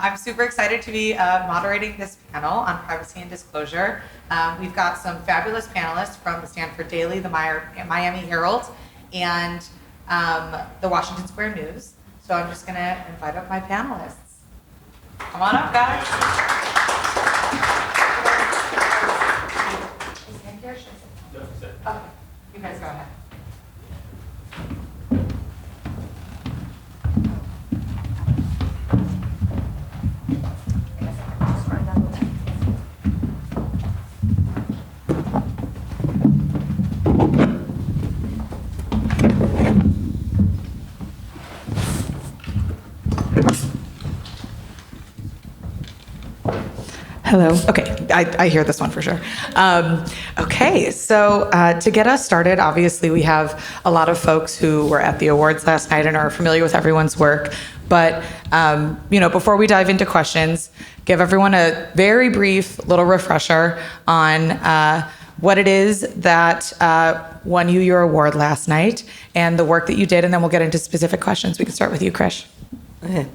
I'm super excited to be moderating this panel on privacy and disclosure. We've got some fabulous panelists from the Stanford Daily, the Miami Herald, and the Washington Square News. So I'm just going to invite up my panelists. Come on up, guys. Okay, you guys go ahead. Hello. Okay, I hear this one for sure. Okay, so to get us started, obviously we have a lot of folks who were at the awards last night and are familiar with everyone's work. But before we dive into questions, give everyone a very brief little refresher on what it is that won you your award last night and the work that you did, and then we'll get into specific questions. We can start with you, Krish. Okay.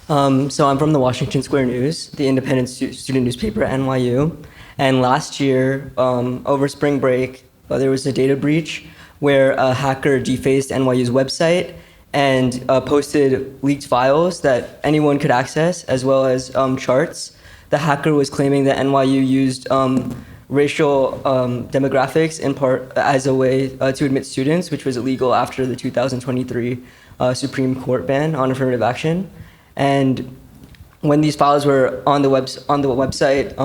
So I'm from the Washington Square News, the independent student newspaper at NYU. And last year, over spring break, there was a data breach where a hacker defaced NYU's website and posted leaked files that anyone could access, as well as charts. The hacker was claiming that NYU used racial demographics in part as a way to admit students, which was illegal after the 2023 Supreme Court ban on affirmative action. And when these files were on the website,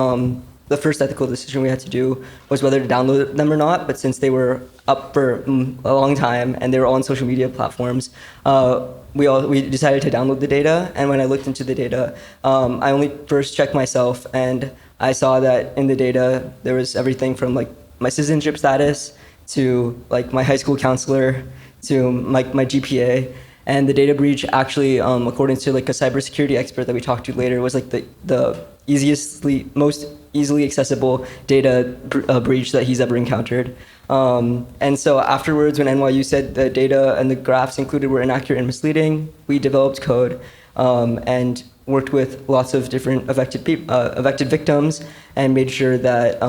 the first ethical decision we had to do was whether to download them or not. But since they were up for a long time and they were all on social media platforms, we decided to download the data. And when I looked into the data, I only first checked myself, and I saw that in the data there was everything from like my citizenship status to like my high school counselor to my GPA. And the data breach actually, according to like a cybersecurity expert that we talked to later, was like the most easily accessible data breach that he's ever encountered. And so afterwards, when NYU said the data and the graphs included were inaccurate and misleading, we developed code and worked with lots of different affected victims and made sure that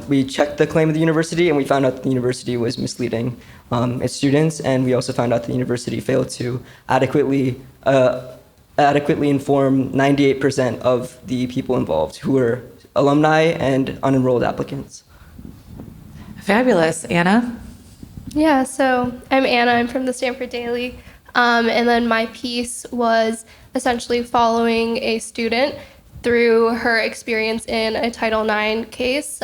we checked the claim of the university, and we found out that the university was misleading its students, and we also found out the university failed to adequately inform 98% of the people involved, who were alumni and unenrolled applicants. Fabulous. Anna? Yeah, so I'm Anna. I'm from the Stanford Daily. And then my piece was essentially following a student through her experience in a Title IX case.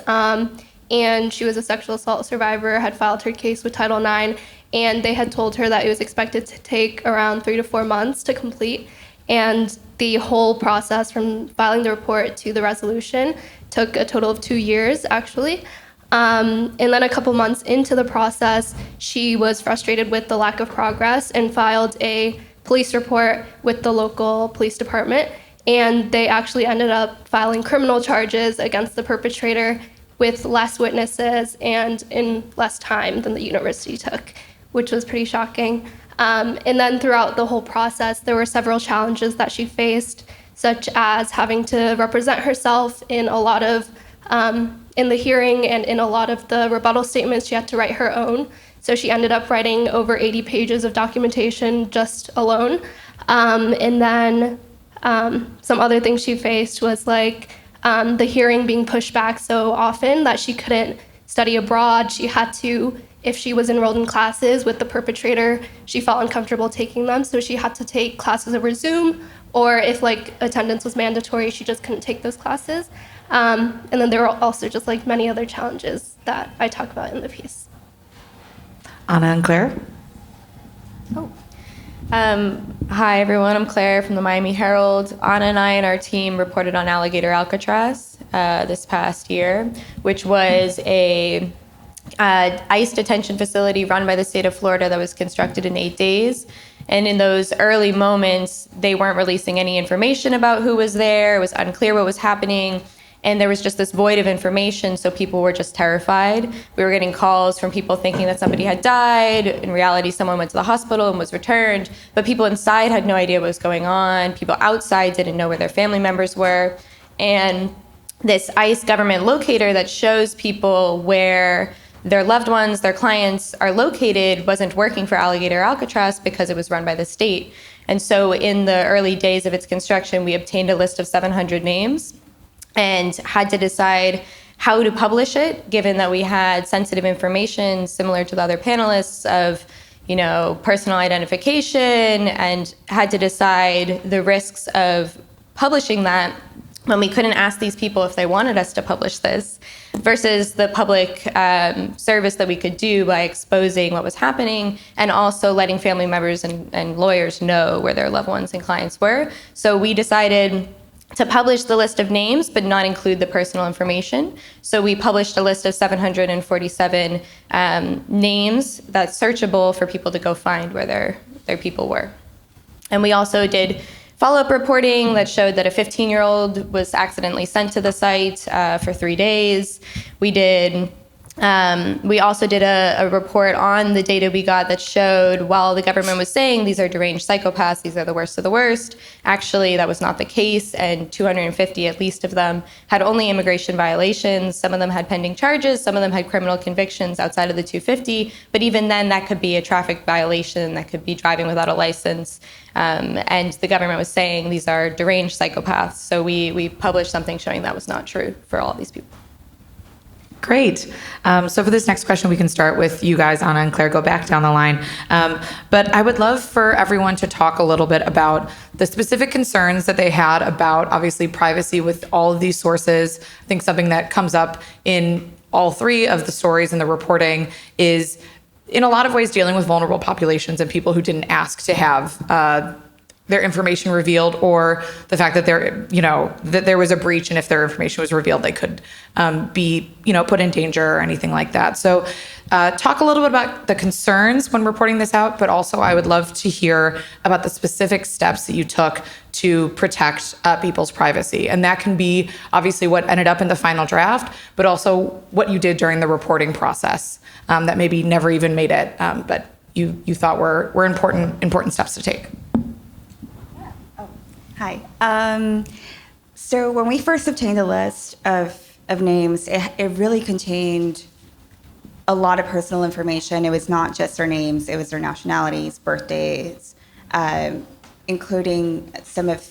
And she was a sexual assault survivor, had filed her case with Title IX, and they had told her that it was expected to take around 3 to 4 months to complete. And the whole process from filing the report to the resolution took a total of 2 years, actually. And then a couple months into the process, she was frustrated with the lack of progress and filed a police report with the local police department. And they actually ended up filing criminal charges against the perpetrator with less witnesses and in less time than the university took, which was pretty shocking. And then throughout the whole process, there were several challenges that she faced, such as having to represent herself in a lot of in the hearing, and in a lot of the rebuttal statements, she had to write her own. So she ended up writing over 80 pages of documentation just alone. And then some other things she faced was like the hearing being pushed back so often that she couldn't study abroad. She had to, if she was enrolled in classes with the perpetrator, she felt uncomfortable taking them. So she had to take classes over Zoom, or if like attendance was mandatory, she just couldn't take those classes. And then there were also just like many other challenges that I talk about in the piece. Anna and Claire? Hi, everyone. I'm Claire from the Miami Herald. Anna and I and our team reported on Alligator Alcatraz this past year, which was a ICE detention facility run by the state of Florida that was constructed in 8 days. And in those early moments, they weren't releasing any information about who was there. It was unclear what was happening. And there was just this void of information, so people were just terrified. We were getting calls from people thinking that somebody had died. In reality, someone went to the hospital and was returned. But people inside had no idea what was going on. People outside didn't know where their family members were. And this ICE government locator that shows people where their loved ones, their clients are located wasn't working for Alligator Alcatraz because it was run by the state. And so in the early days of its construction, we obtained a list of 700 names and had to decide how to publish it, given that we had sensitive information similar to the other panelists of, personal identification, and had to decide the risks of publishing that when we couldn't ask these people if they wanted us to publish this, versus the public service that we could do by exposing what was happening and also letting family members and lawyers know where their loved ones and clients were. So we decided to publish the list of names but not include the personal information. So we published a list of 747 names that's searchable for people to go find where their people were. And we also did follow-up reporting that showed that a 15-year-old was accidentally sent to the site for 3 days. We also did a report on the data we got that showed while the government was saying these are deranged psychopaths, these are the worst of the worst, actually that was not the case, and 250 at least of them had only immigration violations. Some of them had pending charges, some of them had criminal convictions outside of the 250, but even then that could be a traffic violation, that could be driving without a license. And the government was saying these are deranged psychopaths. So we published something showing that was not true for all of these people. Great. So for this next question, we can start with you guys, Anna and Claire, go back down the line. But I would love for everyone to talk a little bit about the specific concerns that they had about, obviously, privacy with all of these sources. I think something that comes up in all three of the stories and the reporting is, in a lot of ways, dealing with vulnerable populations and people who didn't ask to have their information revealed, or the fact that there was a breach, and if their information was revealed, they could be put in danger or anything like that. So talk a little bit about the concerns when reporting this out, but also I would love to hear about the specific steps that you took to protect people's privacy. And that can be obviously what ended up in the final draft, but also what you did during the reporting process that maybe never even made it, but you thought were important steps to take. Hi. So when we first obtained the list of names, it really contained a lot of personal information. It was not just their names, it was their nationalities, birthdays, including some of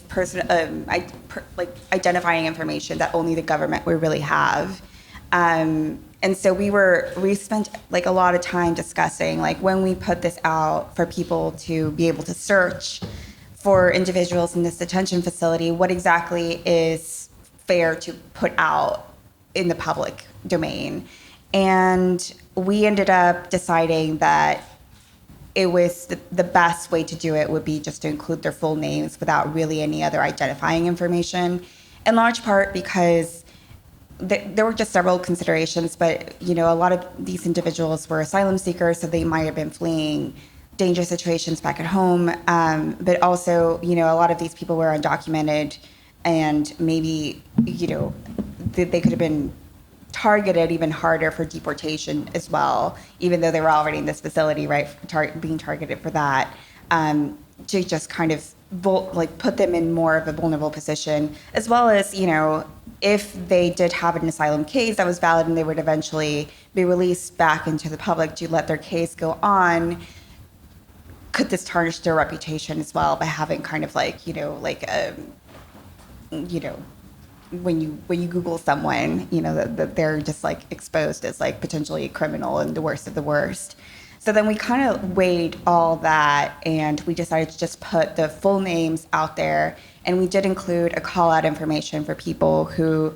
identifying information that only the government would really have. And so we spent a lot of time discussing, when we put this out for people to be able to search for individuals in this detention facility, what exactly is fair to put out in the public domain. And we ended up deciding that it was the best way to do it would be just to include their full names without really any other identifying information, in large part because there were just several considerations, but a lot of these individuals were asylum seekers, so they might have been fleeing dangerous situations back at home, but also, a lot of these people were undocumented, and maybe, they could have been targeted even harder for deportation as well, even though they were already in this facility, right, being targeted for that, to just kind of put them in more of a vulnerable position, as well as, if they did have an asylum case that was valid and they would eventually be released back into the public to let their case go on, could this tarnish their reputation as well by having kind of when you Google someone, that they're just exposed as potentially a criminal and the worst of the worst. So then we kind of weighed all that, and we decided to just put the full names out there, and we did include a call out information for people who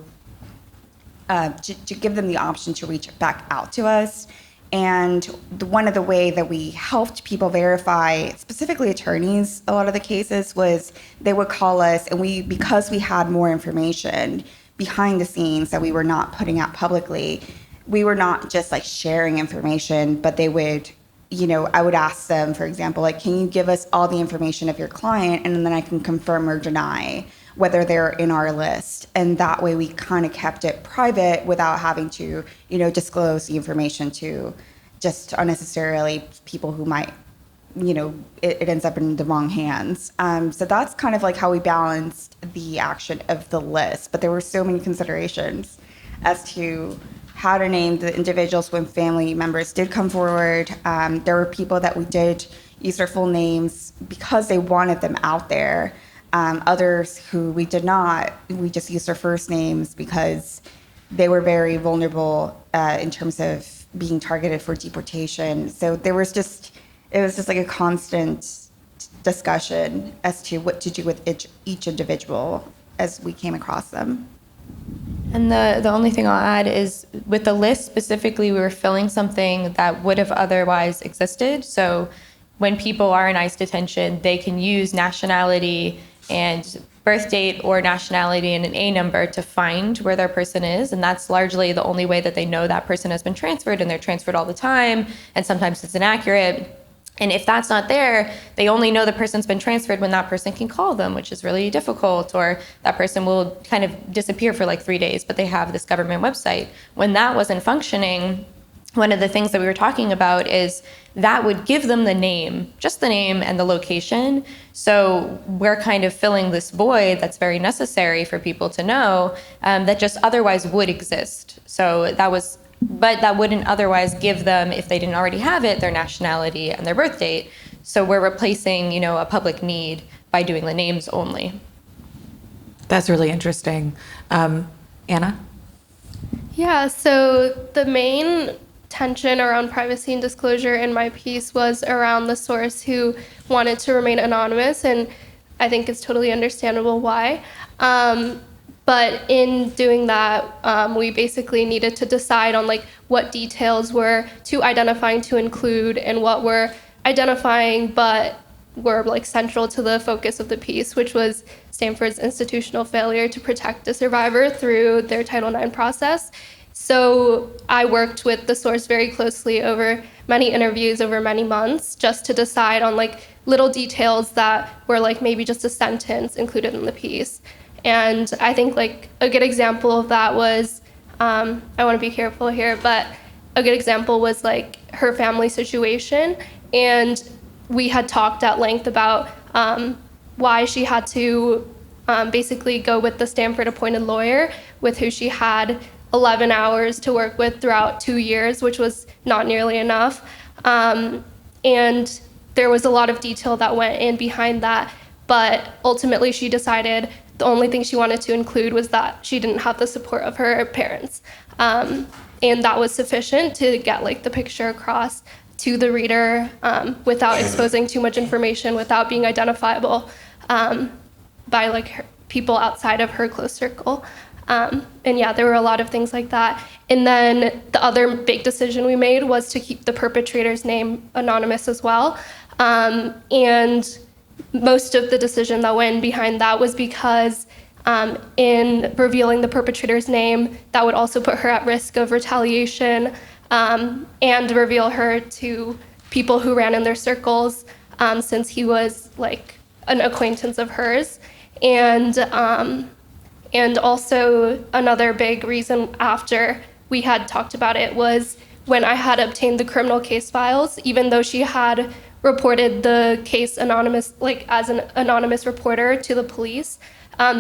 to give them the option to reach back out to us. And one of the way that we helped people verify, specifically attorneys, a lot of the cases, was they would call us, and because we had more information behind the scenes that we were not putting out publicly, we were not just sharing information, but they would, I would ask them, for example, can you give us all the information of your client, and then I can confirm or deny whether they're in our list. And that way we kind of kept it private without having to, disclose the information to just unnecessarily people who might, it ends up in the wrong hands. So that's kind of like how we balanced the action of the list. But there were so many considerations as to how to name the individuals when family members did come forward. There were people that we did use their full names because they wanted them out there. Others who we did not, we just used their first names because they were very vulnerable in terms of being targeted for deportation. So it was just like a constant discussion as to what to do with each individual as we came across them. And the only thing I'll add is with the list specifically, we were filling something that would have otherwise existed. So when people are in ICE detention, they can use nationality and birth date or nationality and an A number to find where their person is. And that's largely the only way that they know that person has been transferred, and they're transferred all the time. And sometimes it's inaccurate. And if that's not there, they only know the person's been transferred when that person can call them, which is really difficult, or that person will kind of disappear for like 3 days, but they have this government website. When that wasn't functioning, one of the things that we were talking about is that would give them the name, just the name and the location. So we're kind of filling this void that's very necessary for people to know that just otherwise would exist. But that wouldn't otherwise give them, if they didn't already have it, their nationality and their birth date. So we're replacing, a public need by doing the names only. That's really interesting. Anna? Yeah, so the main tension around privacy and disclosure in my piece was around the source who wanted to remain anonymous, and I think it's totally understandable why. But in doing that, we basically needed to decide on what details were too identifying to include and what were identifying but were central to the focus of the piece, which was Stanford's institutional failure to protect the survivor through their Title IX process. So I worked with the source very closely over many interviews over many months just to decide on little details that were maybe just a sentence included in the piece. And I think a good example of that was, I want to be careful here, but a good example was her family situation. And we had talked at length about why she had to basically go with the Stanford appointed lawyer with who she had 11 hours to work with throughout 2 years, which was not nearly enough. And there was a lot of detail that went in behind that. But ultimately she decided the only thing she wanted to include was that she didn't have the support of her parents. And that was sufficient to get the picture across to the reader without exposing too much information, without being identifiable by people outside of her close circle. And yeah, there were a lot of things like that. And then the other big decision we made was to keep the perpetrator's name anonymous as well. And most of the decision that went behind that was because in revealing the perpetrator's name, that would also put her at risk of retaliation and reveal her to people who ran in their circles since he was an acquaintance of hers. And also another big reason after we had talked about it was when I had obtained the criminal case files, even though she had reported the case anonymous, as an anonymous reporter to the police,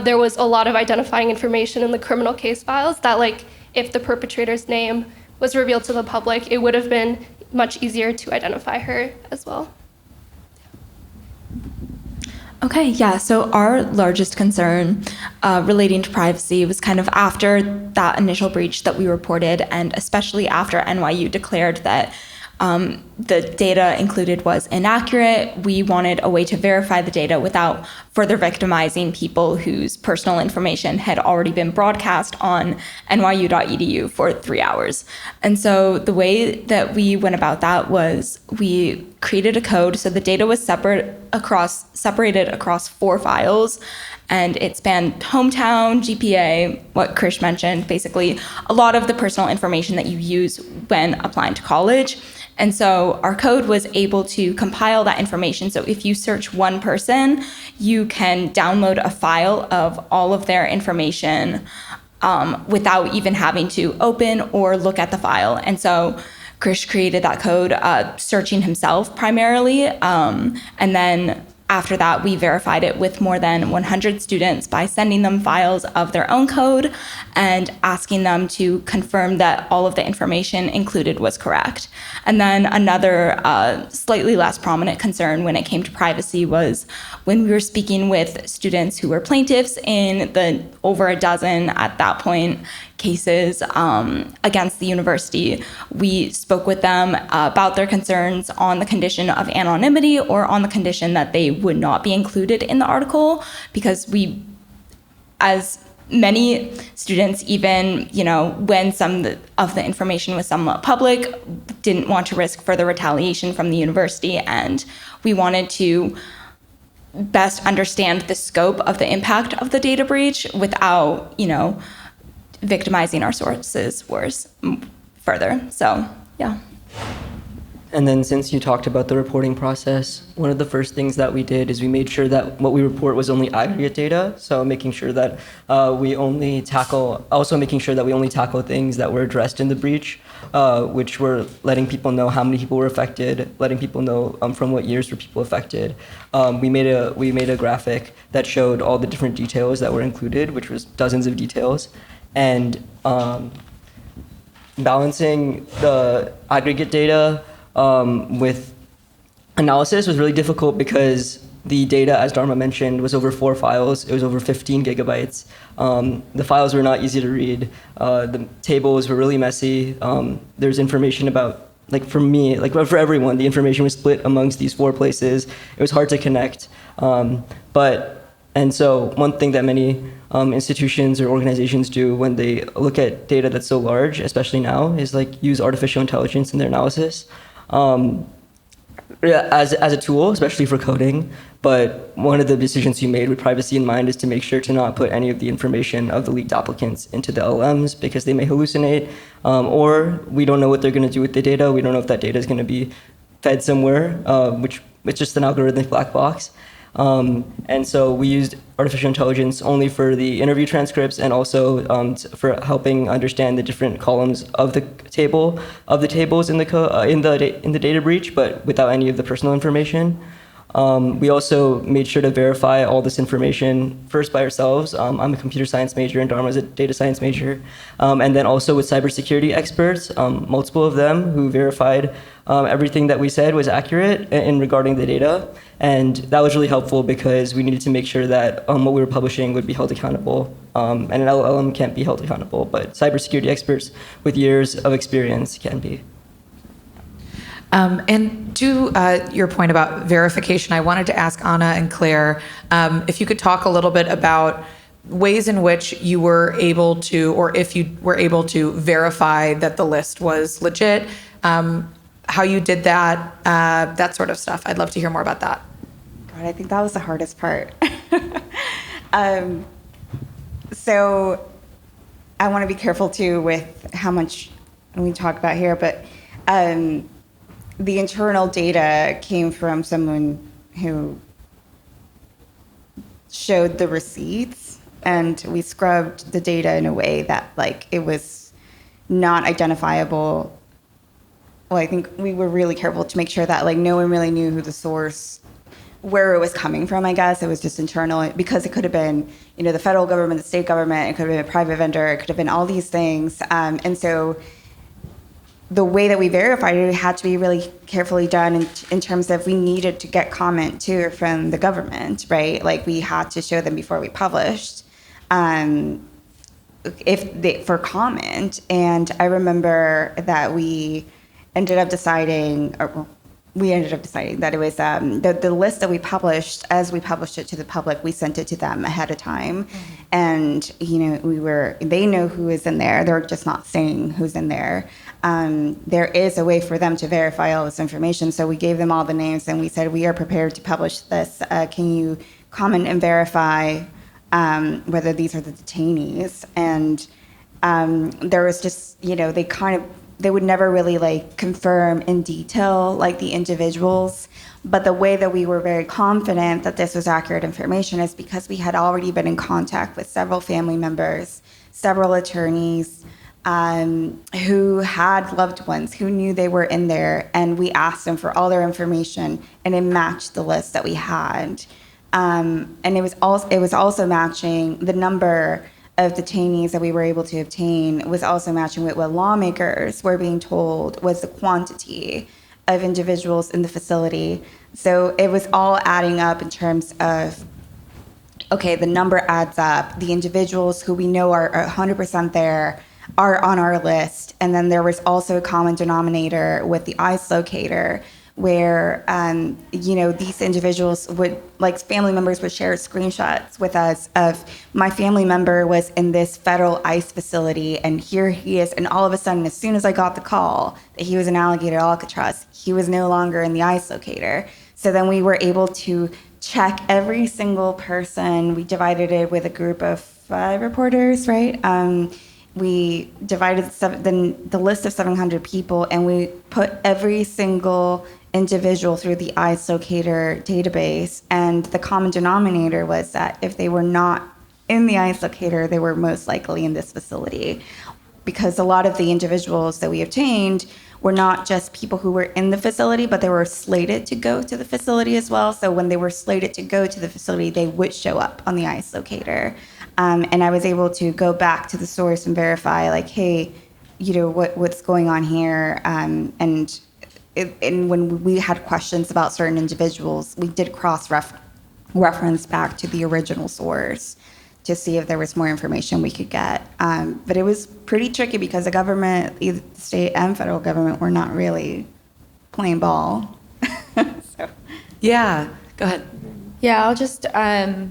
there was a lot of identifying information in the criminal case files that if the perpetrator's name was revealed to the public, it would have been much easier to identify her as well. Okay, yeah, so our largest concern relating to privacy was kind of after that initial breach that we reported, and especially after NYU declared that the data included was inaccurate. We wanted a way to verify the data without further victimizing people whose personal information had already been broadcast on nyu.edu for 3 hours. And so the way that we went about that was we created a code. So the data was separated across 4 files, and it spanned hometown, GPA, what Krish mentioned, basically a lot of the personal information that you use when applying to college. And so our code was able to compile that information. So if you search one person, you can download a file of all of their information without even having to open or look at the file. And so Krish created that code searching himself primarily. And then after that, we verified it with more than 100 students by sending them files of their own code and asking them to confirm that all of the information included was correct. And then another slightly less prominent concern when it came to privacy was when we were speaking with students who were plaintiffs in the over a dozen at that point cases against the university. We spoke with them about their concerns on the condition of anonymity or on the condition that they would not be included in the article, because we, as many students, even, when some of the information was somewhat public, didn't want to risk further retaliation from the university, and we wanted to best understand the scope of the impact of the data breach without, victimizing our sources worse further. So, yeah. And then since you talked about the reporting process, one of the first things that we did is we made sure that what we report was only aggregate data. So making sure that we only tackle things that were addressed in the breach, which were letting people know how many people were affected, letting people know from what years were people affected. We made a graphic that showed all the different details that were included, which was dozens of details. And balancing the aggregate data with analysis was really difficult because the data, as Dharma mentioned, was over 4 files. It was over 15 gigabytes. The files were not easy to read. The tables were really messy. There's information about, for everyone, the information was split amongst these 4 places. It was hard to connect. And so one thing that many institutions or organizations do when they look at data that's so large, especially now, is use artificial intelligence in their analysis as a tool, especially for coding. But one of the decisions we made with privacy in mind is to make sure to not put any of the information of the leaked applicants into the LLMs, because they may hallucinate, or we don't know what they're going to do with the data. We don't know if that data is going to be fed somewhere, which it's just an algorithmic black box. And so we used artificial intelligence only for the interview transcripts and also for helping understand the different columns of the tables in the data breach, but without any of the personal information. We also made sure to verify all this information first by ourselves. I'm a computer science major and Dharma's a data science major. And then also with cybersecurity experts, multiple of them who verified everything that we said was accurate in regarding the data. And that was really helpful because we needed to make sure that what we were publishing would be held accountable. And an LLM can't be held accountable, but cybersecurity experts with years of experience can be. And to your point about verification, I wanted to ask Anna and Claire if you could talk a little bit about ways in which you were able to, or if you were able to verify that the list was legit, how you did that, that sort of stuff. I'd love to hear more about that. God, I think that was the hardest part. So I want to be careful too with how much we talk about here, but the internal data came from someone who showed the receipts, and we scrubbed the data in a way that it was not identifiable. Well, I think we were really careful to make sure that no one really knew who the source, where it was coming from. I guess it was just internal, because it could have been the federal government, the state government, it could have been a private vendor, it could have been all these things, and so the way that we verified it had to be really carefully done in terms of we needed to get comment too from the government, right? We had to show them before we published for comment. And I remember that we ended up deciding, we ended up deciding that it was the list that we published. As we published it to the public, we sent it to them ahead of time, and they know who is in there. They're just not saying who's in there. There is a way for them to verify all this information, so we gave them all the names, and we said, we are prepared to publish this. Can you comment and verify whether these are the detainees? And there was just, they would never really like confirm in detail like the individuals, but the way that we were very confident that this was accurate information is because we had already been in contact with several family members, several attorneys who had loved ones who knew they were in there, and we asked them for all their information, and it matched the list that we had. And it was also matching the number of detainees that we were able to obtain, was also matching with what lawmakers were being told was the quantity of individuals in the facility. So it was all adding up in terms of, okay, the number adds up. The individuals who we know are 100% there are on our list. And then there was also a common denominator with the ICE locator, where these individuals would, like, family members would share screenshots with us of, my family member was in this federal ICE facility and here he is, and all of a sudden, as soon as I got the call that he was in Alligator, Alcatraz, he was no longer in the ICE locator. So then we were able to check every single person. We divided it with a group of 5 reporters, right? We divided the list of 700 people, and we put every single individual through the ICE locator database. And the common denominator was that if they were not in the ICE locator, they were most likely in this facility. Because a lot of the individuals that we obtained were not just people who were in the facility, but they were slated to go to the facility as well. So when they were slated to go to the facility, they would show up on the ICE locator. And I was able to go back to the source and verify, like, hey, what's going on here? And when we had questions about certain individuals, we did cross-reference back to the original source to see if there was more information we could get. But it was pretty tricky because the government, either the state and federal government, were not really playing ball. So. Yeah, go ahead. Yeah, I'll just add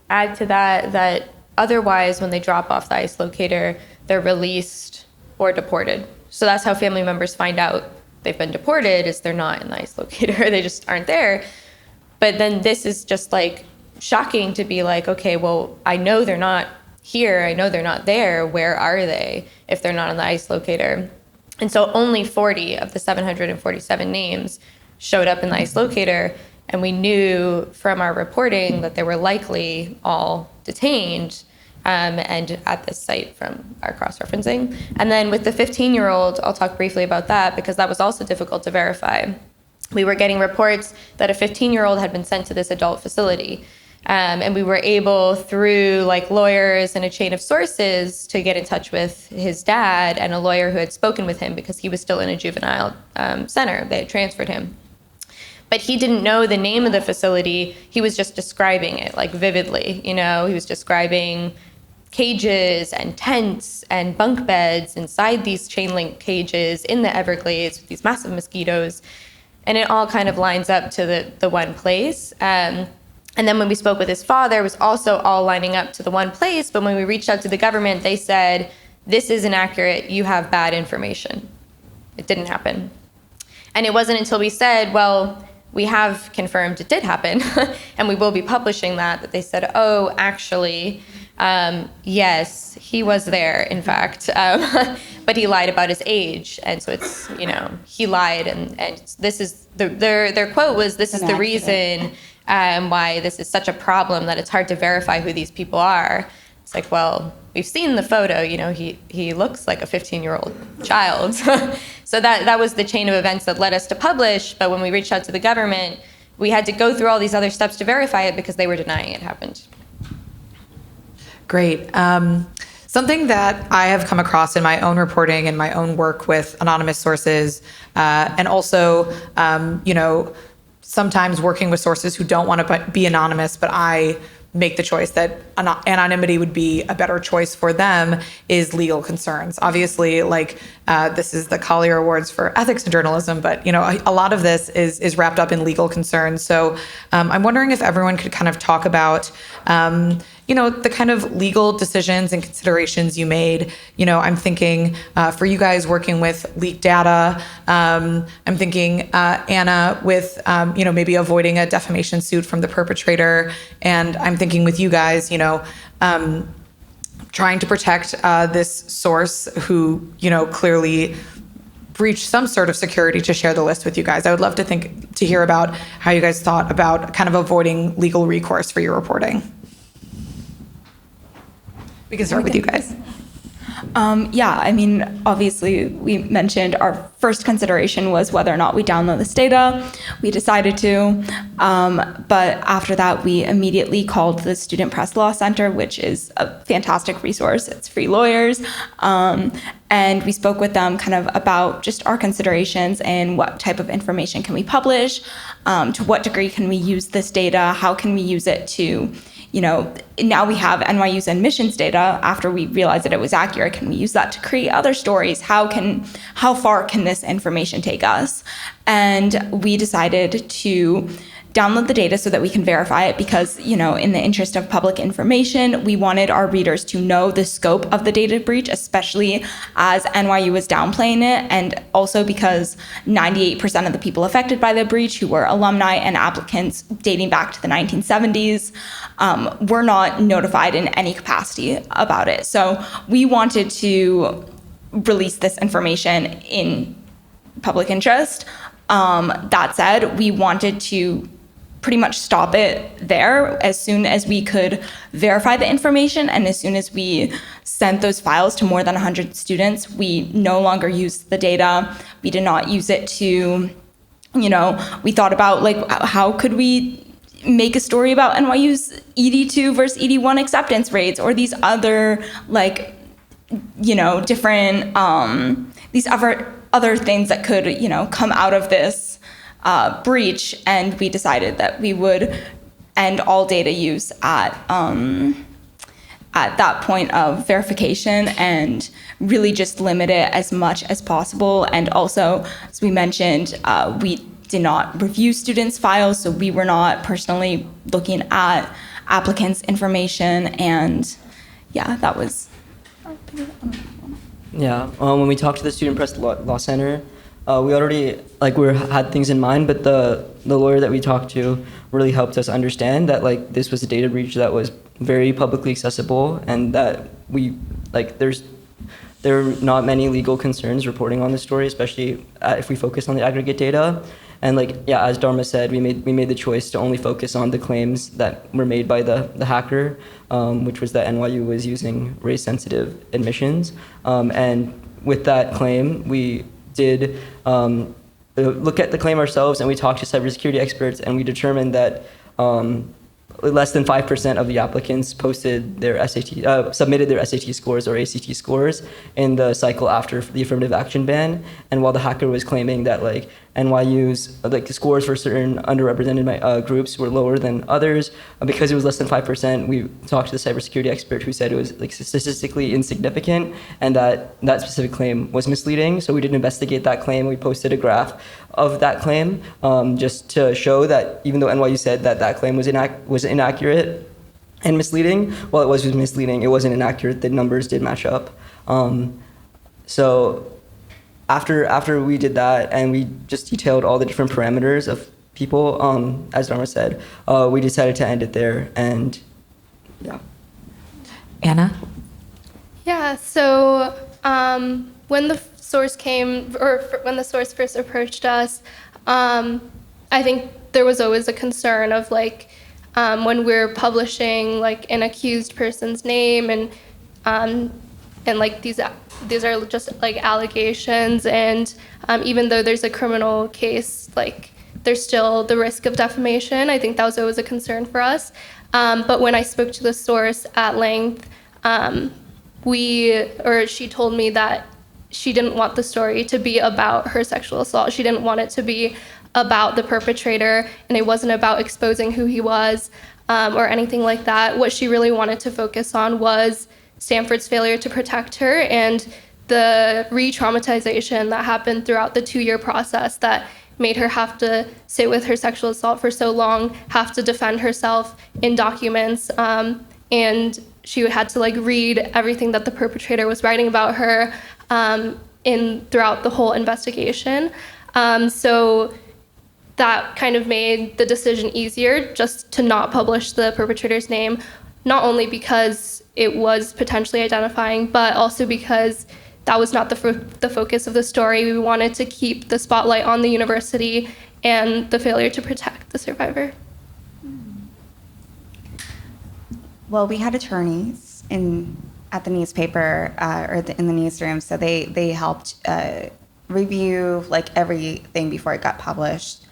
to that otherwise, when they drop off the ICE locator, they're released or deported. So that's how family members find out they've been deported, is they're not in the ICE locator. They just aren't there. But then this is just like shocking to be like, okay, well, I know they're not here. I know they're not there. Where are they if they're not on the ICE locator? And so only 40 of the 747 names showed up in the ICE locator. And we knew from our reporting that they were likely all detained and at this site from our cross-referencing. And then with the 15-year-old, I'll talk briefly about that because that was also difficult to verify. We were getting reports that a 15-year-old had been sent to this adult facility. And we were able, through like lawyers and a chain of sources, to get in touch with his dad and a lawyer who had spoken with him because he was still in a juvenile center. They had transferred him. But he didn't know the name of the facility. He was just describing it, like, vividly. He was describing cages and tents and bunk beds inside these chain link cages in the Everglades with these massive mosquitoes. And it all kind of lines up to the one place. And then when we spoke with his father, it was also all lining up to the one place. But when we reached out to the government, they said, this is inaccurate. You have bad information. It didn't happen. And it wasn't until we said, well, we have confirmed it did happen, and we will be publishing that they said, oh, actually, yes, he was there, in fact, but he lied about his age. And so it's, he lied, and this is, their quote was, this is the reason why this is such a problem, that it's hard to verify who these people are. It's like, well, we've seen the photo, he looks like a 15-year-old child. So that was the chain of events that led us to publish. But when we reached out to the government, we had to go through all these other steps to verify it because they were denying it happened. Great. Something that I have come across in my own reporting and my own work with anonymous sources, and also, sometimes working with sources who don't want to be anonymous, but I make the choice that anonymity would be a better choice for them is legal concerns. Obviously, like this is the Collier Awards for ethics in journalism, but a lot of this is wrapped up in legal concerns. So I'm wondering if everyone could kind of talk about the kind of legal decisions and considerations you made. I'm thinking for you guys working with leaked data. I'm thinking Anna with maybe avoiding a defamation suit from the perpetrator, and I'm thinking with you guys, trying to protect this source who clearly breached some sort of security to share the list with you guys. I would love to hear about how you guys thought about kind of avoiding legal recourse for your reporting. We can start with you guys. Obviously, we mentioned our first consideration was whether or not we download this data. We decided to, but after that, we immediately called the Student Press Law Center, which is a fantastic resource. It's free lawyers. And we spoke with them kind of about just our considerations and what type of information can we publish, to what degree can we use this data, how can we use it to now we have NYU's admissions data after we realized that it was accurate. Can we use that to create other stories? How far can this information take us? And we decided to download the data so that we can verify it because, in the interest of public information, we wanted our readers to know the scope of the data breach, especially as NYU was downplaying it, and also because 98% of the people affected by the breach, who were alumni and applicants dating back to the 1970s, were not notified in any capacity about it. So we wanted to release this information in public interest. That said, we wanted to pretty much stop it there as soon as we could verify the information, and as soon as we sent those files to more than 100 students, we no longer used the data. We did not use it to, we thought about how could we make a story about NYU's ED2 versus ED1 acceptance rates, or these other different these other things that could come out of this breach. And we decided that we would end all data use at that point of verification and really just limit it as much as possible. And also, as we mentioned, we did not review students' files, so we were not personally looking at applicants' information. And that was. When we talked to the Student Press Law Center, we already had things in mind, but the lawyer that we talked to really helped us understand that this was a data breach that was very publicly accessible, and that there are not many legal concerns reporting on this story, especially if we focus on the aggregate data. And as Dharma said, we made the choice to only focus on the claims that were made by the hacker, which was that NYU was using race-sensitive admissions. And with that claim, we did look at the claim ourselves, and we talked to cybersecurity experts, and we determined that less than 5% of the applicants submitted their SAT scores or ACT scores in the cycle after the affirmative action ban. And while the hacker was claiming that NYU's the scores for certain underrepresented groups were lower than others, because it was less than 5%, we talked to the cybersecurity expert who said it was statistically insignificant and that specific claim was misleading. So we did investigate that claim. We posted a graph of that claim just to show that even though NYU said that claim was inaccurate and misleading, while it was misleading, it wasn't inaccurate. The numbers did match up. So after we did that and we just detailed all the different parameters of people, as Dharma said, we decided to end it there. And Anna? Yeah, so when the source when the source first approached us, I think there was always a concern of when we're publishing an accused person's name and these are just allegations, and even though there's a criminal case, there's still the risk of defamation. I think that was always a concern for us. But when I spoke to the source at length, she told me that she didn't want the story to be about her sexual assault. She didn't want it to be about the perpetrator, and it wasn't about exposing who he was. or anything like that. What she really wanted to focus on was Stanford's failure to protect her and the re-traumatization that happened throughout the 2-year process that made her have to sit with her sexual assault for so long, have to defend herself in documents, and she had to like read everything that the perpetrator was writing about her throughout the whole investigation. So that kind of made the decision easier, just to not publish the perpetrator's name, not only because it was potentially identifying, but also because that was not the focus of the story. We wanted to keep the spotlight on the university and the failure to protect the survivor. Well, we had attorneys at the newspaper in the newsroom, so they helped review like everything before it got published.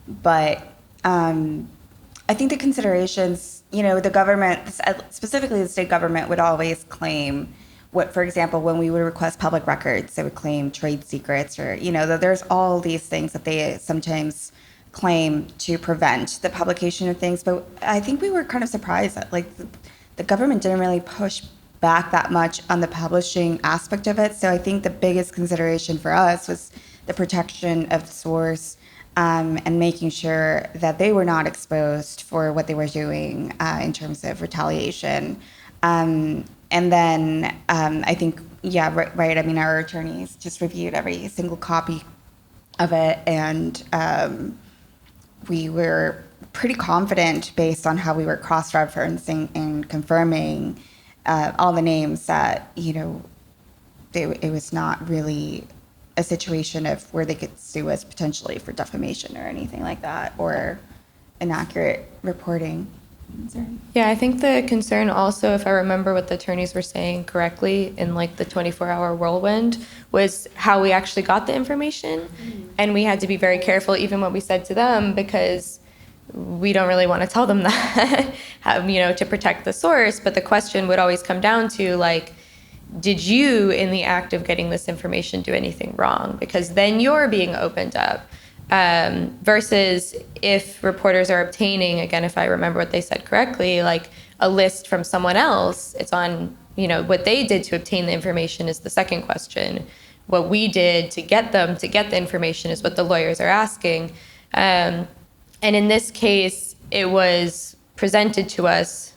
But I think the considerations, the government, specifically the state government, would always claim for example, when we would request public records, they would claim trade secrets, or that there's all these things that they sometimes claim to prevent the publication of things. But I think we were kind of surprised that the government didn't really push back that much on the publishing aspect of it. So I think the biggest consideration for us was the protection of the source, and making sure that they were not exposed for what they were doing in terms of retaliation. And then I think, right. I mean, our attorneys just reviewed every single copy of it, and we were pretty confident based on how we were cross-referencing and confirming all the names that, it was not really a situation of where they could sue us potentially for defamation or anything like that, or inaccurate reporting. Yeah, I think the concern also, if I remember what the attorneys were saying correctly in like the 24-hour whirlwind, was how we actually got the information. And we had to be very careful, even what we said to them, because we don't really want to tell them that, to protect the source. But the question would always come down to, like, did you, in the act of getting this information, do anything wrong? Because then you're being opened up. Versus if reporters are obtaining, again, if I remember what they said correctly, like a list from someone else, it's on, what they did to obtain the information is the second question. What we did to get them to get the information is what the lawyers are asking. And in this case, it was presented to us,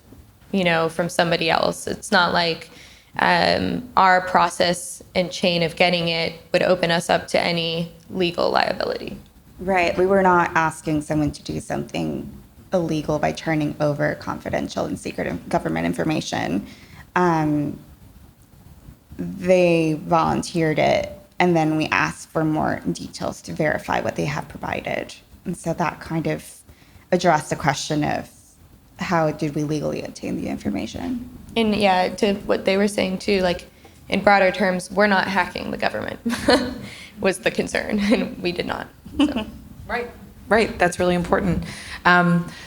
from somebody else. It's not like our process and chain of getting it would open us up to any legal liability. Right. We were not asking someone to do something illegal by turning over confidential and secret government information. They volunteered it, and then we asked for more details to verify what they have provided. And so that kind of addressed the question of how did we legally obtain the information. And yeah, to what they were saying too, like in broader terms, we're not hacking the government was the concern, and we did not. So. Right. That's really important.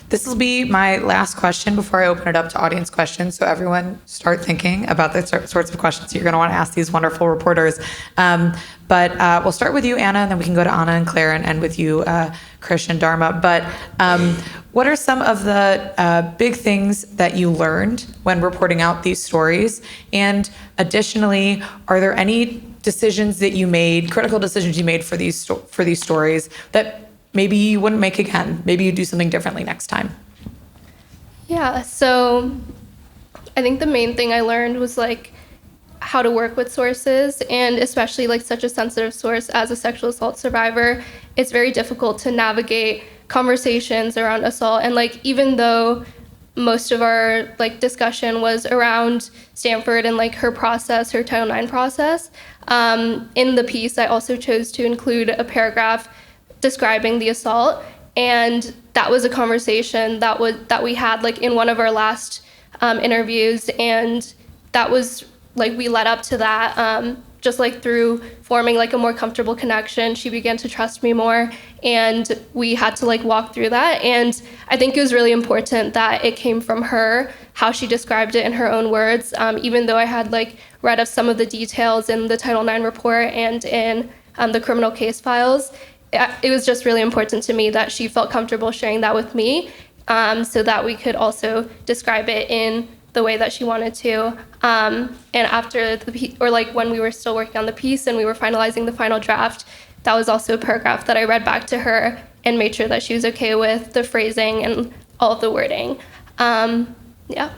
This will be my last question before I open it up to audience questions. So everyone start thinking about the sorts of questions you're going to want to ask these wonderful reporters. But we'll start with you, Anna, and then we can go to Anna and Claire, and end with you, Krish and Dharma. But what are some of the big things that you learned when reporting out these stories? And additionally, are there any decisions that you made, critical decisions you made for these stories that maybe you wouldn't make again? Maybe you do something differently next time. Yeah, so I think the main thing I learned was like how to work with sources, and especially like such a sensitive source as a sexual assault survivor. It's very difficult to navigate conversations around assault, and like even though most of our like discussion was around Stanford and like her process, her Title IX process, in the piece I also chose to include a paragraph describing the assault, and that was a conversation that we had like in one of our last interviews, and that was like we led up to that just like through forming like a more comfortable connection. She began to trust me more, and we had to like walk through that. And I think it was really important that it came from her, how she described it in her own words, even though I had like read of some of the details in the Title IX report and in the criminal case files. It was just really important to me that she felt comfortable sharing that with me. so that we could also describe it in the way that she wanted to. And after when we were still working on the piece and we were finalizing the final draft, that was also a paragraph that I read back to her and made sure that she was okay with the phrasing and all of the wording. Yeah.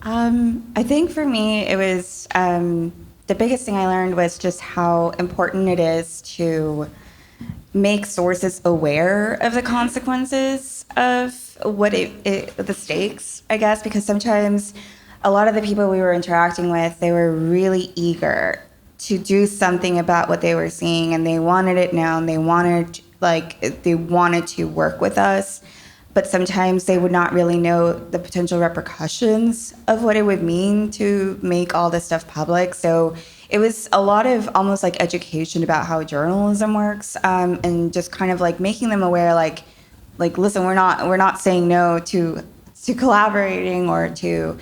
I think for me, it was the biggest thing I learned was just how important it is to make sources aware of the consequences of what the stakes, I guess, because sometimes a lot of the people we were interacting with, they were really eager to do something about what they were seeing, and they wanted it known. They wanted to work with us, but sometimes they would not really know the potential repercussions of what it would mean to make all this stuff public. So it was a lot of almost like education about how journalism works, and just kind of like making them aware, like listen, we're not saying no to collaborating or to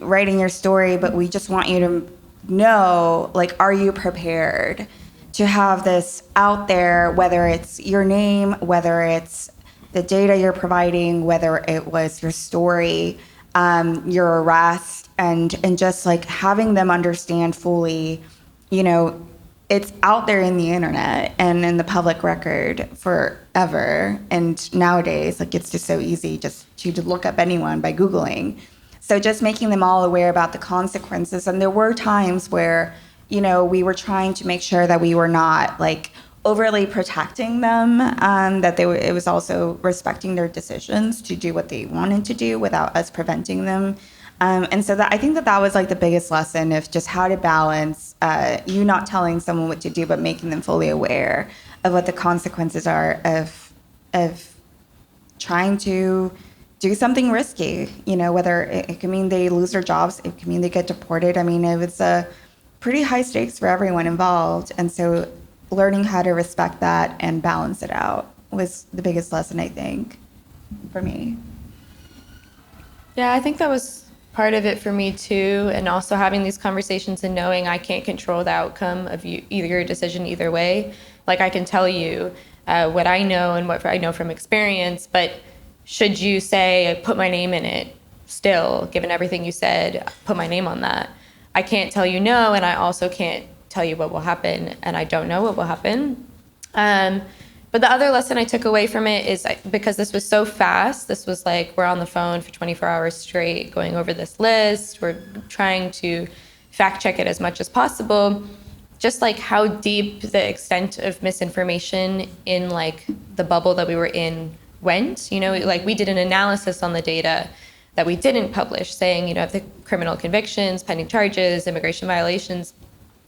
writing your story, but we just want you to know, like, are you prepared to have this out there, whether it's your name, whether it's the data you're providing, whether it was your story, your arrest, and just like having them understand fully, it's out there in the internet and in the public record forever. And nowadays, like, it's just so easy just to look up anyone by Googling. So just making them all aware about the consequences. And there were times where, we were trying to make sure that we were not like overly protecting them, that it was also respecting their decisions to do what they wanted to do without us preventing them. And so I think that was like the biggest lesson of just how to balance you not telling someone what to do, but making them fully aware of what the consequences are of trying to do something risky, whether it could mean they lose their jobs, it could mean they get deported. I mean, it was pretty high stakes for everyone involved. And so learning how to respect that and balance it out was the biggest lesson, I think, for me. Yeah, I think that was part of it for me too, and also having these conversations and knowing I can't control the outcome of either your decision either way. Like, I can tell you what I know and what I know from experience, but should you say, put my name in it, still, given everything you said, put my name on that, I can't tell you no, and I also can't tell you what will happen, and I don't know what will happen. But the other lesson I took away from it is, because this was so fast, this was like we're on the phone for 24 hours straight going over this list, we're trying to fact check it as much as possible, just like how deep the extent of misinformation in like the bubble that we were in went. Like, we did an analysis on the data that we didn't publish, saying, the criminal convictions, pending charges, immigration violations.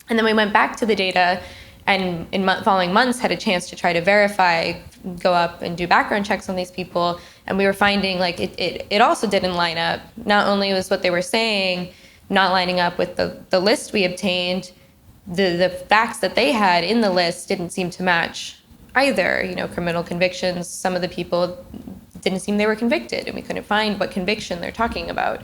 And then we went back to the data and in following months had a chance to try to verify, go up and do background checks on these people. And we were finding like it also didn't line up. Not only was what they were saying not lining up with the list we obtained, the facts that they had in the list didn't seem to match either. Criminal convictions, some of the people didn't seem they were convicted, and we couldn't find what conviction they're talking about.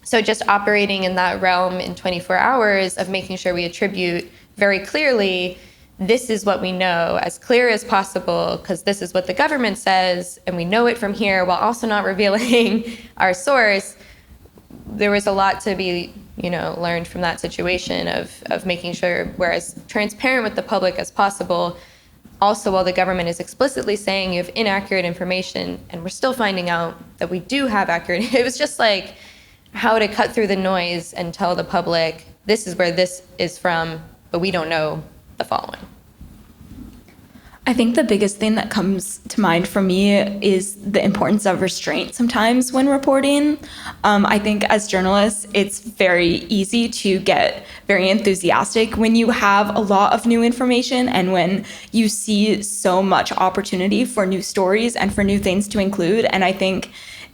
So just operating in that realm in 24 hours of making sure we attribute very clearly, this is what we know, as clear as possible, because this is what the government says, and we know it from here, while also not revealing our source. There was a lot to be, learned from that situation of making sure we're as transparent with the public as possible. Also, while the government is explicitly saying you have inaccurate information, and we're still finding out that we do have accurate, it was just like how to cut through the noise and tell the public, this is where this is from, but we don't know the following. I think the biggest thing that comes to mind for me is the importance of restraint sometimes when reporting. I think as journalists, it's very easy to get very enthusiastic when you have a lot of new information and when you see so much opportunity for new stories and for new things to include. And I think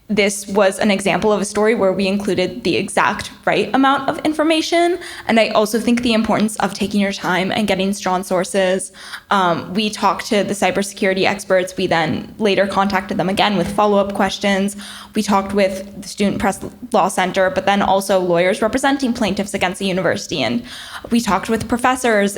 this was an example of a story where we included the exact right amount of information. And I also think the importance of taking your time and getting strong sources. We talked to the cybersecurity experts. We then later contacted them again with follow-up questions. We talked with the Student Press Law Center, but then also lawyers representing plaintiffs against the university. And we talked with professors.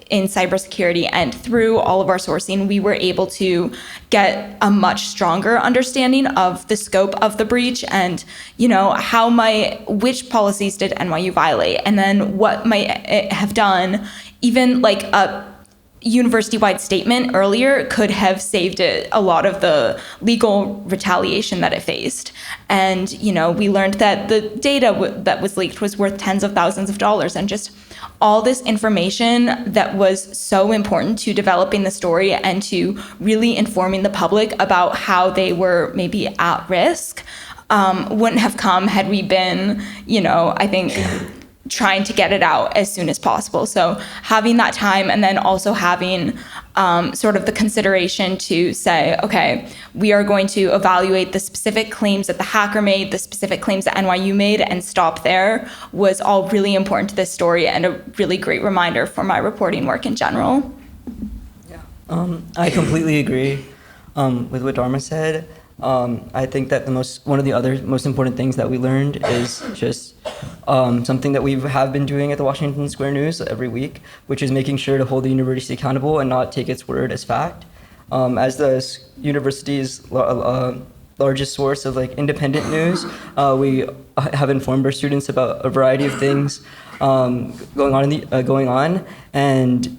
in cybersecurity, and through all of our sourcing, we were able to get a much stronger understanding of the scope of the breach and, which policies did NYU violate, and then what might it have done. Even like a university-wide statement earlier could have saved it a lot of the legal retaliation that it faced. And, we learned that the data that was leaked was worth tens of thousands of dollars, and just all this information that was so important to developing the story and to really informing the public about how they were maybe at risk wouldn't have come had we been, I think, trying to get it out as soon as possible. So having that time, and then also having sort of the consideration to say, okay, we are going to evaluate the specific claims that the hacker made, the specific claims that NYU made, and stop there, was all really important to this story and a really great reminder for my reporting work in general. Yeah, I completely agree with what Dharma said. I think that one of the other most important things that we learned is just something that we have been doing at the Washington Square News every week, which is making sure to hold the university accountable and not take its word as fact. As the university's largest source of independent news, we have informed our students about a variety of things going on, and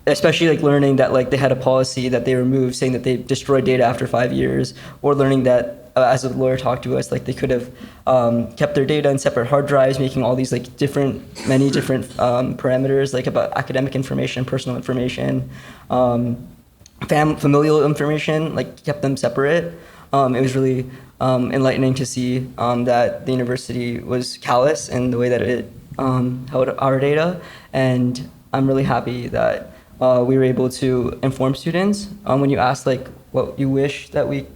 especially learning that they had a policy that they removed saying that they destroyed data after 5 years, or learning that as a lawyer talked to us, they could have kept their data in separate hard drives, making all these many different parameters about academic information, personal information, familial information, kept them separate. It was really enlightening to see that the university was callous in the way that it held our data, and I'm really happy that we were able to inform students. When you asked what you wish that we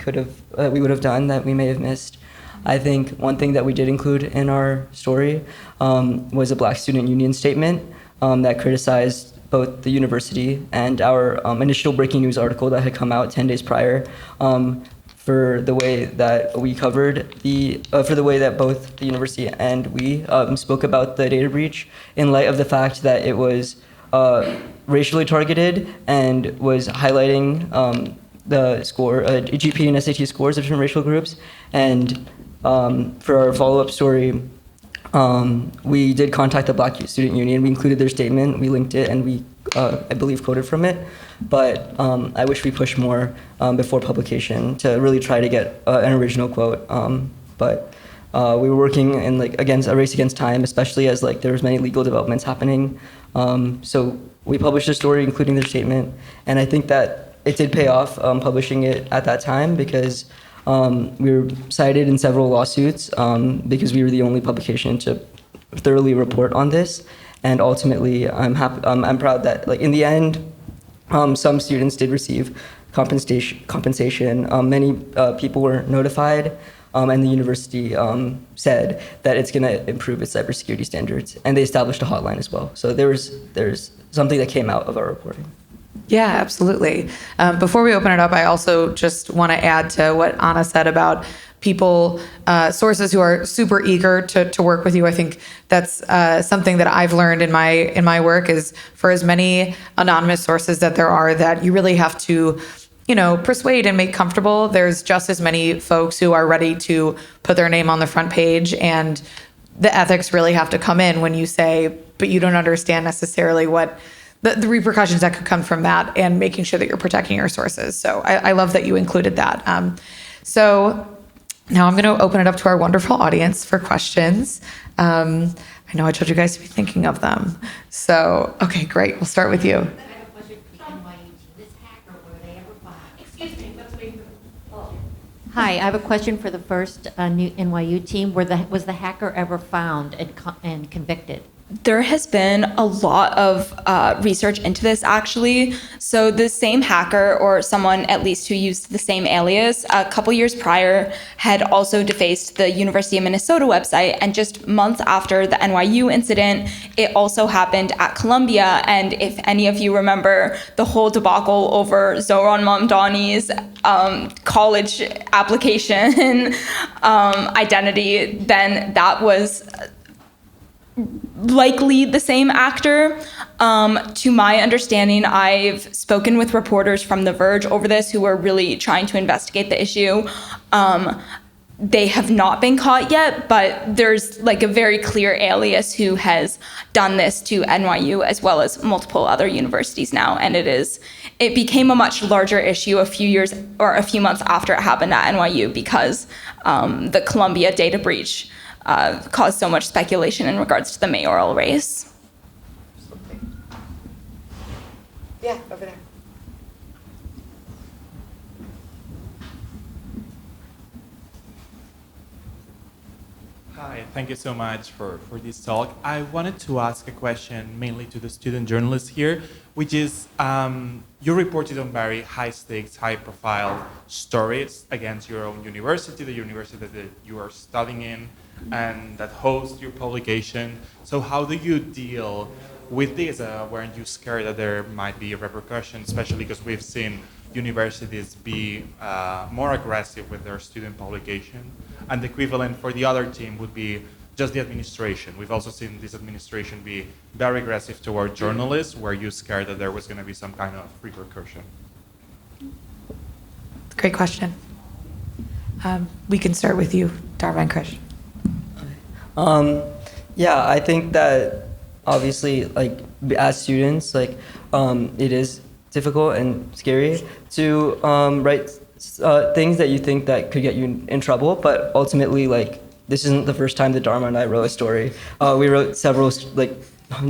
would have done that we may have missed, I think one thing that we did include in our story was a Black Student Union statement that criticized both the university and our initial breaking news article that had come out 10 days prior, for the way that we covered for the way that both the university and we spoke about the data breach, in light of the fact that it was racially targeted and was highlighting the GP and SAT scores of different racial groups. And for our follow-up story, we did contact the Black Student Union. We included their statement, we linked it, and we, I believe, quoted from it. But I wish we pushed more before publication to really try to get an original quote. But we were working in against a race against time, especially as there was many legal developments happening. So we published a story including their statement, and I think that it did pay off publishing it at that time, because we were cited in several lawsuits because we were the only publication to thoroughly report on this. And ultimately, I'm proud that in the end, some students did receive compensation. Many people were notified. And the university said that it's going to improve its cybersecurity standards, and they established a hotline as well. So there's something that came out of our reporting. Yeah, absolutely. Before we open it up, I also just want to add to what Anna said about people, sources who are super eager to work with you. I think that's something that I've learned in my work, is for as many anonymous sources that there are, that you really have to persuade and make comfortable. There's just as many folks who are ready to put their name on the front page, and the ethics really have to come in when you say, but you don't understand necessarily what the repercussions that could come from that, and making sure that you're protecting your sources. So I love that you included that. So now I'm going to open it up to our wonderful audience for questions. I know I told you guys to be thinking of them. So, okay, great. We'll start with you. Hi, I have a question for the first new NYU team. Was the hacker ever found and convicted? There has been a lot of research into this, actually. So the same hacker, or someone at least who used the same alias, a couple years prior had also defaced the University of Minnesota website. And just months after the NYU incident, it also happened at Columbia. And if any of you remember the whole debacle over Zohran Mamdani's college application identity, then that was likely the same actor. To my understanding, I've spoken with reporters from The Verge over this who are really trying to investigate the issue. They have not been caught yet, but there's like a very clear alias who has done this to NYU as well as multiple other universities now. And it became a much larger issue a few months after it happened at NYU because the Columbia data breach caused so much speculation in regards to the mayoral race. Yeah, over there. Hi, thank you so much for this talk. I wanted to ask a question mainly to the student journalists here, which is you reported on very high stakes, high profile stories against your own university, the university that you are studying in, and that hosts your publication. So how do you deal with this? Weren't you scared that there might be repercussions, especially because we've seen universities be more aggressive with their student publication? And the equivalent for the other team would be just the administration. We've also seen this administration be very aggressive toward journalists. Were you scared that there was going to be some kind of repercussion? Great question. We can start with you, Dharma and Krish. Yeah, I think that obviously, like as students, like it is difficult and scary to write things that you think that could get you in trouble. But ultimately, like this isn't the first time that Dharma and I wrote a story. We wrote several, like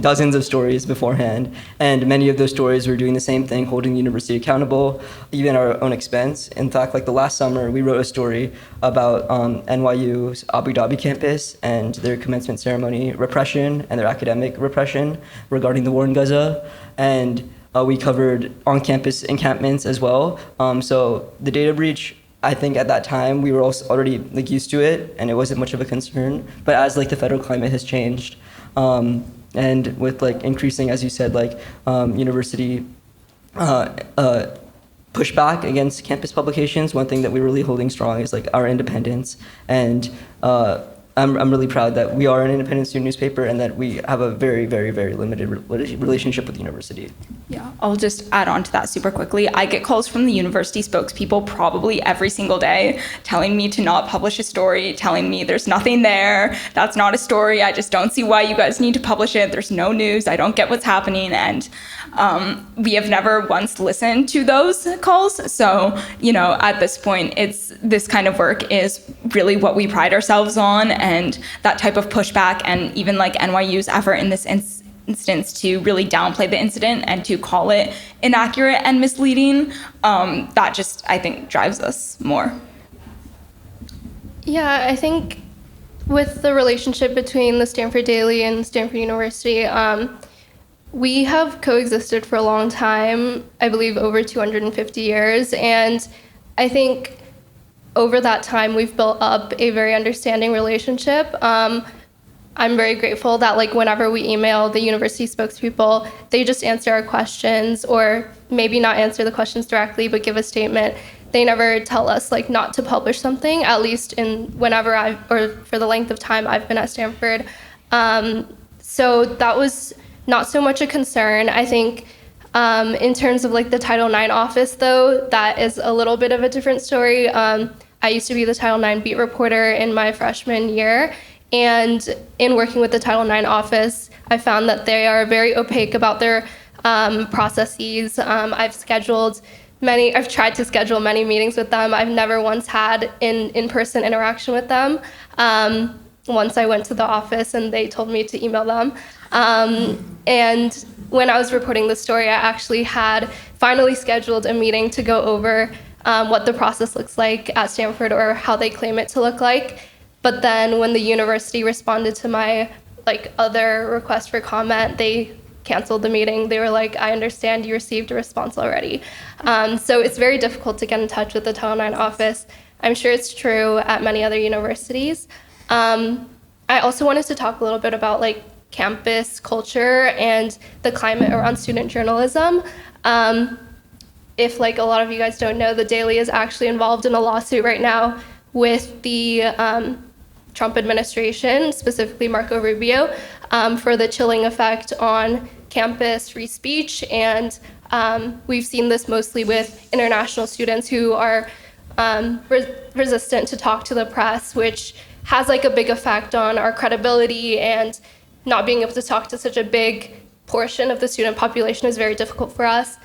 dozens of stories beforehand, and many of those stories were doing the same thing, holding the university accountable, even at our own expense. In fact, like the last summer, we wrote a story about NYU's Abu Dhabi campus and their commencement ceremony repression and their academic repression regarding the war in Gaza. And we covered on-campus encampments as well. So the data breach, I think at that time we were also already like used to it, and it wasn't much of a concern. But as like the federal climate has changed, and with like increasing, as you said, like university pushback against campus publications, one thing that we're really holding strong is like our independence. And I'm really proud that we are an independent student newspaper and that we have a very, very, very limited relationship with the university. Yeah, I'll just add on to that super quickly. I get calls from the university spokespeople probably every single day telling me to not publish a story, telling me there's nothing there, that's not a story, I just don't see why you guys need to publish it, there's no news, I don't get what's happening. And we have never once listened to those calls. So, you know, at this point, this kind of work is really what we pride ourselves on, and that type of pushback, and even like NYU's effort in this instance to really downplay the incident and to call it inaccurate and misleading, that just, I think, drives us more. Yeah, I think with the relationship between the Stanford Daily and Stanford University, we have coexisted for a long time, I believe over 250 years, and I think over that time we've built up a very understanding relationship. I'm very grateful that like whenever we email the university spokespeople, they just answer our questions, or maybe not answer the questions directly, but give a statement. They never tell us like not to publish something, at least in whenever or for the length of time I've been at Stanford. So that was not so much a concern. I think in terms of like the Title IX office though, that is a little bit of a different story. I used to be the Title IX beat reporter in my freshman year, and in working with the Title IX office, I found that they are very opaque about their processes. I've tried to schedule many meetings with them. I've never once had in-person interaction with them. Once I went to the office and they told me to email them. And when I was reporting the story, I actually had finally scheduled a meeting to go over what the process looks like at Stanford, or how they claim it to look like. But then when the university responded to my other request for comment, they canceled the meeting. They were like, I understand you received a response already. So it's very difficult to get in touch with the Title IX office. I'm sure it's true at many other universities. I also wanted to talk a little bit about campus culture and the climate around student journalism. If a lot of you guys don't know, the Daily is actually involved in a lawsuit right now with the Trump administration, specifically Marco Rubio, for the chilling effect on campus free speech. And we've seen this mostly with international students who are resistant to talk to the press, which has like a big effect on our credibility, and not being able to talk to such a big portion of the student population is very difficult for us.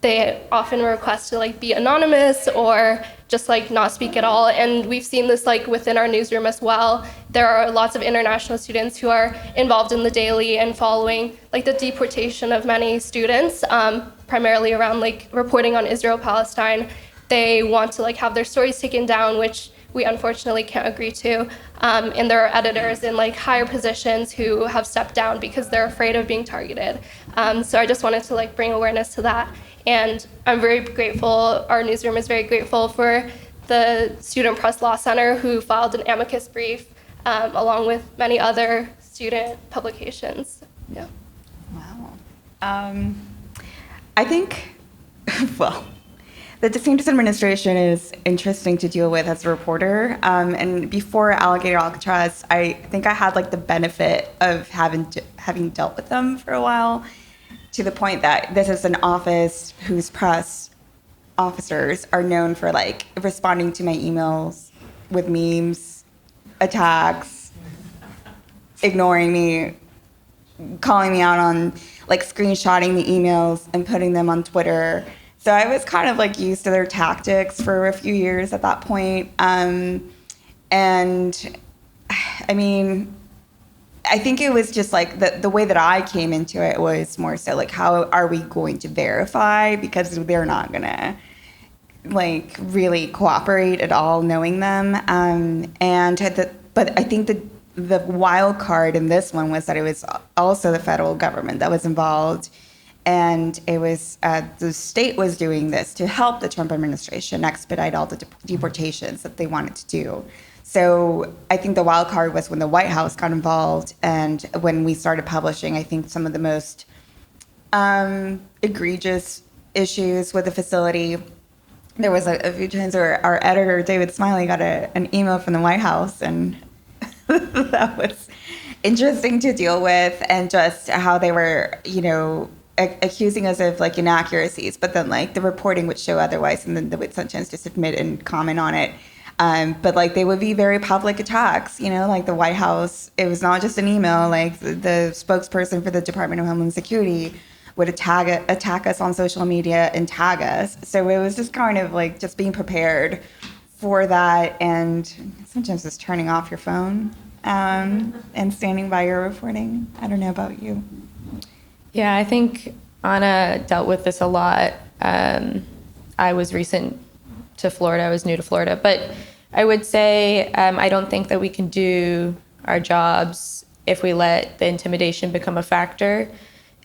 They often request to like be anonymous or just like not speak at all. And we've seen this like within our newsroom as well. There are lots of international students who are involved in the Daily and following like the deportation of many students, primarily around like reporting on Israel-Palestine. They want to like have their stories taken down, which we unfortunately can't agree to. And there are editors in like higher positions who have stepped down because they're afraid of being targeted. So I just wanted to like bring awareness to that. And I'm very grateful, our newsroom is very grateful for the Student Press Law Center, who filed an amicus brief along with many other student publications. Yeah. Wow. I think, well, the DeSantis administration is interesting to deal with as a reporter. And before Alligator Alcatraz, I think I had like the benefit of having dealt with them for a while, to the point that this is an office whose press officers are known for like responding to my emails with memes, attacks, ignoring me, calling me out on like screenshotting the emails and putting them on Twitter. So I was kind of like used to their tactics for a few years at that point. And I mean, I think it was just like the way that I came into it was more so like, how are we going to verify? Because they're not gonna like really cooperate at all, knowing them. But I think the wild card in this one was that it was also the federal government that was involved. And it was the state was doing this to help the Trump administration expedite all the deportations that they wanted to do. So I think the wild card was when the White House got involved, and when we started publishing, I think some of the most egregious issues with the facility. There was a few times where our editor, David Smiley, got an email from the White House, and that was interesting to deal with, and just how they were, accusing us of like inaccuracies, but then like the reporting would show otherwise, and then they would sometimes just admit and comment on it. But like they would be very public attacks, like the White House. It was not just an email. Like the spokesperson for the Department of Homeland Security would attack us on social media and tag us. So it was just kind of like just being prepared for that, and sometimes just turning off your phone and standing by your reporting. I don't know about you. Yeah, I think Anna dealt with this a lot. I was recent to Florida. I was new to Florida. But I would say I don't think that we can do our jobs if we let the intimidation become a factor.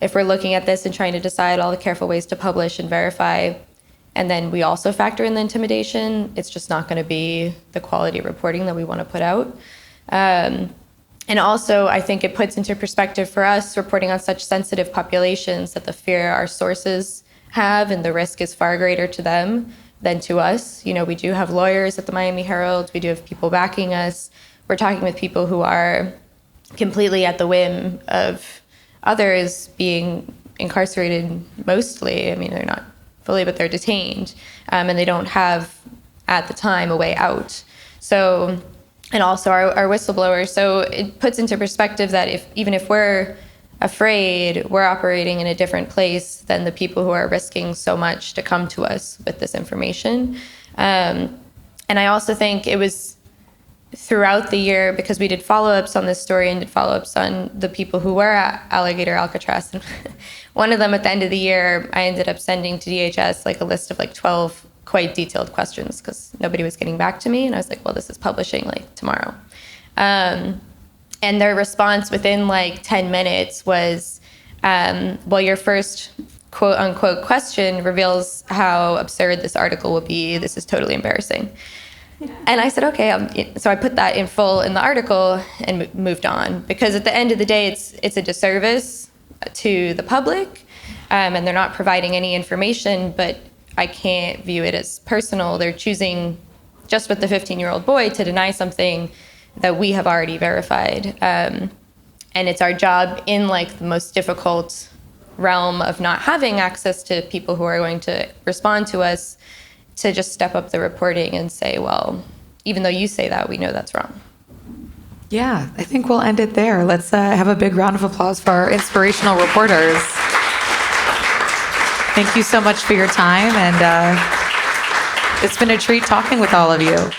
If we're looking at this and trying to decide all the careful ways to publish and verify, and then we also factor in the intimidation, it's just not going to be the quality reporting that we want to put out. And also, I think it puts into perspective for us reporting on such sensitive populations that the fear our sources have and the risk is far greater to them than to us. We do have lawyers at the Miami Herald. We do have people backing us. We're talking with people who are completely at the whim of others being incarcerated mostly. I mean, they're not fully, but they're detained. And they don't have, at the time, a way out. So, and also our whistleblowers. So it puts into perspective that even if we're afraid, we're operating in a different place than the people who are risking so much to come to us with this information. And I also think it was throughout the year, because we did follow-ups on this story and did follow-ups on the people who were at Alligator Alcatraz. And one of them at the end of the year, I ended up sending to DHS like a list of like 12 quite detailed questions because nobody was getting back to me. And I was like, well, this is publishing like tomorrow. And their response within like 10 minutes was, well, your first quote unquote question reveals how absurd this article will be. This is totally embarrassing. And I said, okay. So I put that in full in the article and moved on, because at the end of the day, it's a disservice to the public, and they're not providing any information, but I can't view it as personal. They're choosing, just with the 15-year-old boy, to deny something that we have already verified. And it's our job in like the most difficult realm of not having access to people who are going to respond to us to just step up the reporting and say, well, even though you say that, we know that's wrong. Yeah, I think we'll end it there. Let's have a big round of applause for our inspirational reporters. Thank you so much for your time, and it's been a treat talking with all of you.